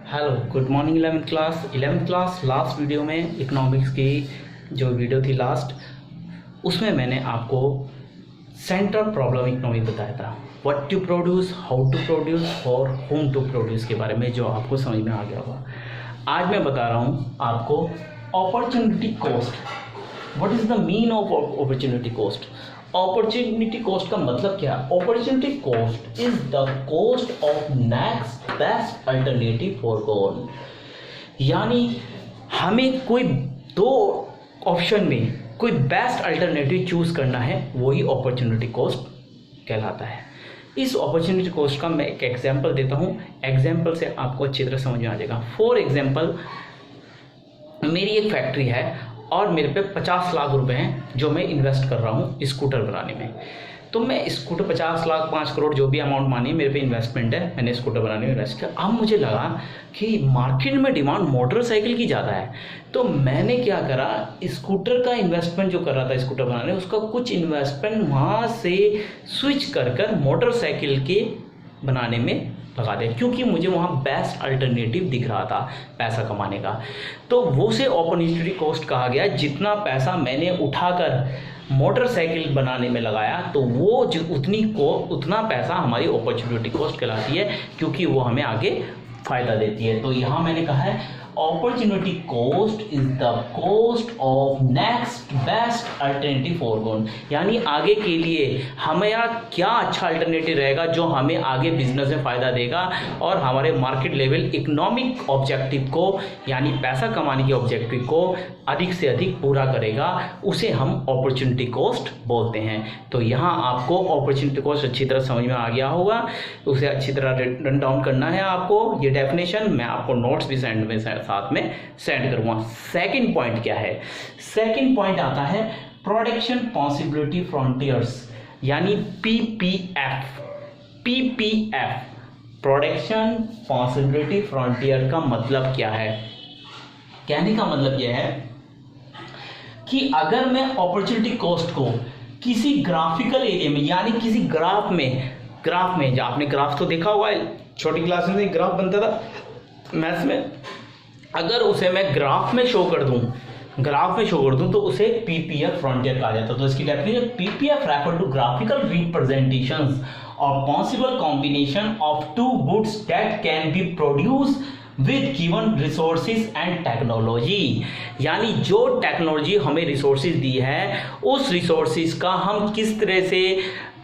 Hello good morning 11th class last video में economics की जो वीडियो थी लास्ट, उसमें मैंने आपको सेंट्रल प्रॉब्लम इकोनॉमिक बताया था। What to produce, how to produce और होम टू प्रोड्यूस के बारे में, जो आपको समझ में आ गया होगा। आज मैं बता रहा हूँ आपको opportunity cost. What is the mean of opportunity cost? Opportunity cost का मतलब क्या है? Opportunity cost is the cost of next best alternative for goal. यानी हमें कोई दो ऑप्शन में कोई बेस्ट अल्टरनेटिव चूज करना है, वही अपॉर्चुनिटी कॉस्ट कहलाता है। इस अपॉर्चुनिटी कॉस्ट का मैं एक एग्जांपल देता हूँ। एग्जांपल से आपको अच्छी तरह समझ में आ जाएगा। फॉर एग्जांपल, मेरी एक फैक्ट्री है और मेरे पे 50 लाख रुपए हैं जो मैं इन्वेस्ट कर रहा हूँ स्कूटर बनाने में। तो मैं स्कूटर 50 लाख 5 करोड़ जो भी अमाउंट मानिए मेरे पे इन्वेस्टमेंट है, मैंने स्कूटर बनाने में इन्वेस्ट किया। अब मुझे लगा कि मार्केट में डिमांड मोटरसाइकिल की ज़्यादा है, तो मैंने क्या करा, स्कूटर का इन्वेस्टमेंट जो कर रहा था स्कूटर बनाने, उसका कुछ इन्वेस्टमेंट वहाँ से स्विच कर मोटरसाइकिल के बनाने में लगा दिया, क्योंकि मुझे वहाँ बेस्ट अल्टरनेटिव दिख रहा था पैसा कमाने का। तो वो से अपॉर्चुनिटी कॉस्ट कहा गया। जितना पैसा मैंने उठाकर मोटरसाइकिल बनाने में लगाया, तो वो जो उतना पैसा हमारी अपॉर्चुनिटी कॉस्ट कहलाती है, क्योंकि वो हमें आगे फ़ायदा देती है। तो यहाँ मैंने कहा है opportunity cost is the cost of next best alternative for goal. यानी आगे के लिए हमें क्या अच्छा अल्टरनेटिव रहेगा जो हमें आगे बिजनेस में फ़ायदा देगा और हमारे मार्केट लेवल इकोनॉमिक ऑब्जेक्टिव को, यानी पैसा कमाने के ऑब्जेक्टिव को अधिक से अधिक पूरा करेगा, उसे हम अपॉर्चुनिटी कॉस्ट बोलते हैं। तो यहाँ आपको अपॉर्चुनिटी कॉस्ट अच्छी तरह समझ में आ गया होगा, उसे अच्छी तरह रन डाउन करना है आपको। ये डेफिनेशन मैं आपको नोट्स भी साथ में सेंड करूँगा। सेकंड पॉइंट क्या है? सेकंड पॉइंट आता है प्रोडक्शन पॉसिबिलिटी फ्रंटियर्स, यानी पीपीएफ। प्रोडक्शन पॉसिबिलिटी फ्रंटियर का मतलब क्या है? कहने का मतलब यह है कि अगर मैं अपॉर्चुनिटी कॉस्ट को किसी ग्राफिकल एरिया में, यानी किसी ग्राफ में जो आपने ग्राफ तो देखा होगा, छोटी क्लास में ग्राफ बनता था मैथ्स में, अगर उसे मैं ग्राफ में शो कर दूं तो उसे पीपीएफ फ्रंटियर कहा जाता है। तो इसकी definition, PPF refer to graphical representations और possible combination of two goods that can be produce with given resources and technology. यानी जो टेक्नोलॉजी हमें रिसोर्सेज दी है, उस रिसोर्सेज का हम किस तरह से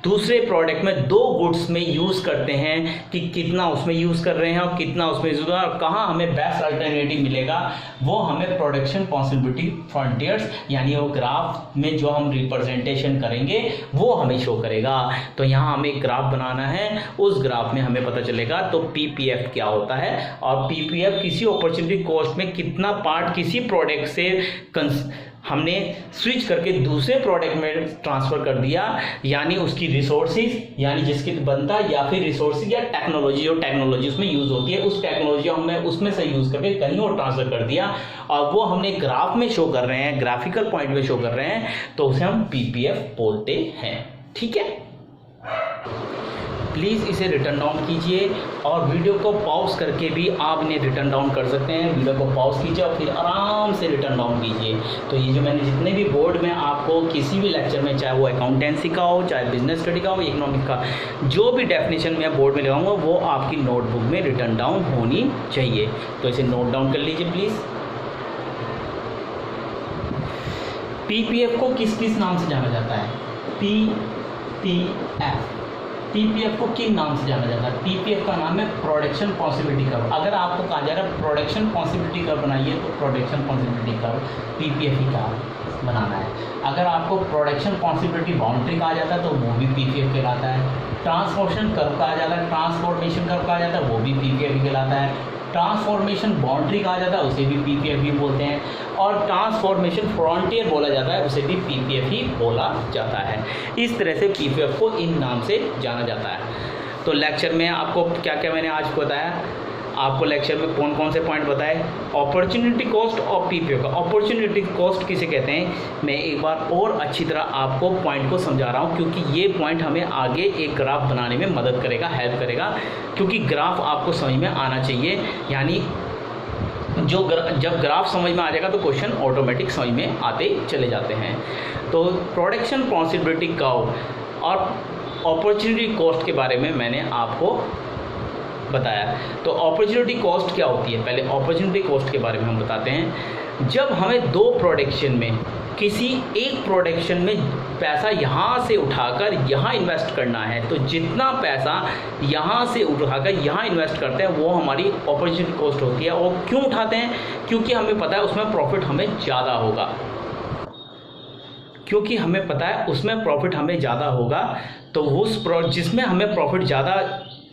दूसरे प्रोडक्ट में, दो गुड्स में यूज़ करते हैं, कि कितना उसमें यूज़ कर रहे हैं और कितना उसमें यूज़ कर रहे हैं और कहाँ हमें बेस्ट अल्टरनेटिव मिलेगा, वो हमें प्रोडक्शन पॉसिबिलिटी फ्रंटियर्स, यानी वो ग्राफ में जो हम रिप्रेजेंटेशन करेंगे वो हमें शो करेगा। तो यहाँ हमें ग्राफ बनाना है, उस ग्राफ में हमें पता चलेगा तो पीपीएफ क्या होता है, और पीपीएफ किसी अपॉर्चुनिटी कॉस्ट में कितना पार्ट किसी प्रोडक्ट से हमने स्विच करके दूसरे प्रोडक्ट में ट्रांसफर कर दिया, यानी उसकी रिसोर्सेज, यानी जिसकी बनता, या फिर रिसोर्सेज या टेक्नोलॉजी, जो टेक्नोलॉजी उसमें यूज होती है, उस टेक्नोलॉजी हमने उसमें से यूज करके कहीं और ट्रांसफर कर दिया, और वो हमने ग्राफ में शो कर रहे हैं, ग्राफिकल पॉइंट में शो कर रहे हैं, तो उसे हम पीपीएफ बोलते हैं। ठीक है, प्लीज़ इसे रिटर्न डाउन कीजिए और वीडियो को पॉज करके भी आप इन्हें रिटर्न डाउन कर सकते हैं। वीडियो को पॉज कीजिए और फिर आराम से रिटर्न डाउन कीजिए। तो ये जो मैंने जितने भी बोर्ड में आपको किसी भी लेक्चर में, चाहे वो अकाउंटेंसी का हो, चाहे बिजनेस स्टडी का हो, इकोनॉमिक का, जो भी डेफिनेशन मैं बोर्ड में लगाऊंगा वो आपकी नोटबुक में रिटर्न डाउन होनी चाहिए। तो इसे नोट डाउन कर लीजिए प्लीज़। पीपीएफ को किस किस नाम से जाना जाता है? पीपीएफ को किन नाम से जाना जाता है? पीपीएफ का नाम है प्रोडक्शन पॉसिबिलिटी कर्व। अगर आपको कहा जा रहा है प्रोडक्शन पॉसिबिलिटी कर्व बनाइए, तो प्रोडक्शन पॉसिबिलिटी कर्व पीपीएफ ही का बनाना है। अगर आपको प्रोडक्शन पॉसिबिलिटी बाउंड्री कहा जाता है तो वो भी पीपीएफ कहलाता है। ट्रांसफॉर्मेशन कर्व कहा जाता है, ट्रांसफॉर्मेशन कर्व कहा जाता है, वो भी पीपीएफ ही कहलाता है। ट्रांसफॉर्मेशन बाउंड्री कहा जाता है, उसे भी पीपीएफ ही बोलते हैं। और ट्रांसफॉर्मेशन फ्रंटियर बोला जाता है, उसे भी पीपीएफ ही बोला जाता है। इस तरह से पीपीएफ को इन नाम से जाना जाता है। तो लेक्चर में आपको क्या क्या मैंने आज बताया, आपको लेक्चर में कौन कौन से पॉइंट बताए, अपॉर्चुनिटी कॉस्ट और पीपीओ का। अपॉर्चुनिटी कॉस्ट किसे कहते हैं, मैं एक बार और अच्छी तरह आपको पॉइंट को समझा रहा हूँ, क्योंकि ये पॉइंट हमें आगे एक ग्राफ बनाने में मदद करेगा, हेल्प करेगा, क्योंकि ग्राफ आपको समझ में आना चाहिए। यानी जब ग्राफ समझ में आ जाएगा तो क्वेश्चन ऑटोमेटिक समझ में आते चले जाते हैं। तो प्रोडक्शन पॉसिबिलिटी कर्व और अपॉर्चुनिटी कॉस्ट के बारे में मैंने आपको बताया। तो अपॉर्चुनिटी कॉस्ट क्या होती है, पहले अपॉर्चुनिटी कॉस्ट के बारे में हम बताते हैं। जब हमें दो प्रोडक्शन में किसी एक प्रोडक्शन में पैसा यहाँ से उठाकर यहाँ इन्वेस्ट करना है, तो जितना पैसा यहाँ से उठाकर यहाँ इन्वेस्ट करते हैं वो हमारी अपॉर्चुनिटी कॉस्ट होती है। और क्यों उठाते हैं, क्योंकि हमें पता है उसमें प्रॉफिट हमें ज़्यादा होगा, क्योंकि हमें पता है उसमें प्रॉफिट हमें ज़्यादा होगा। तो उस जिसमें हमें प्रॉफिट ज़्यादा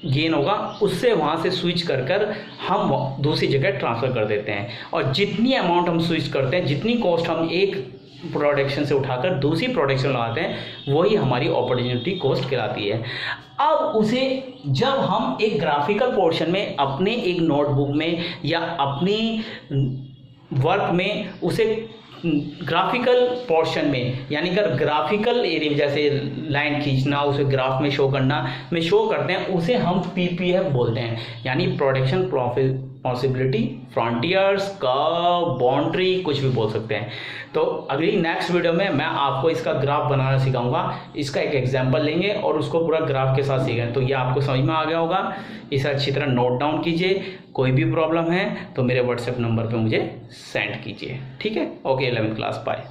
गेन होगा उससे वहाँ से स्विच कर हम दूसरी जगह ट्रांसफ़र कर देते हैं। और जितनी अमाउंट हम स्विच करते हैं, जितनी कॉस्ट हम एक प्रोडक्शन से उठाकर दूसरी प्रोडक्शन लगाते हैं, वही हमारी अपॉर्चुनिटी कॉस्ट कहलाती है। अब उसे जब हम एक ग्राफिकल पोर्शन में अपने एक नोटबुक में या अपनी वर्क में उसे ग्राफिकल पोर्शन में, यानी कि ग्राफिकल एरिया जैसे लाइन खींचना, उसे ग्राफ में शो करना में शो करते हैं, उसे हम पीपीएफ बोलते हैं, यानी प्रोडक्शन पॉसिबिलिटी फ्रंटियर्स का बाउंड्री, कुछ भी बोल सकते हैं। तो अगली नेक्स्ट वीडियो में मैं आपको इसका ग्राफ बनाना सिखाऊंगा, इसका एक एग्जांपल लेंगे और उसको पूरा ग्राफ के साथ सीखेंगे। तो ये आपको समझ में आ गया होगा, इसे अच्छी तरह नोट डाउन कीजिए। कोई भी प्रॉब्लम है तो मेरे व्हाट्सएप नंबर पे मुझे सेंड कीजिए, ठीक है। Okay 11th class, bye.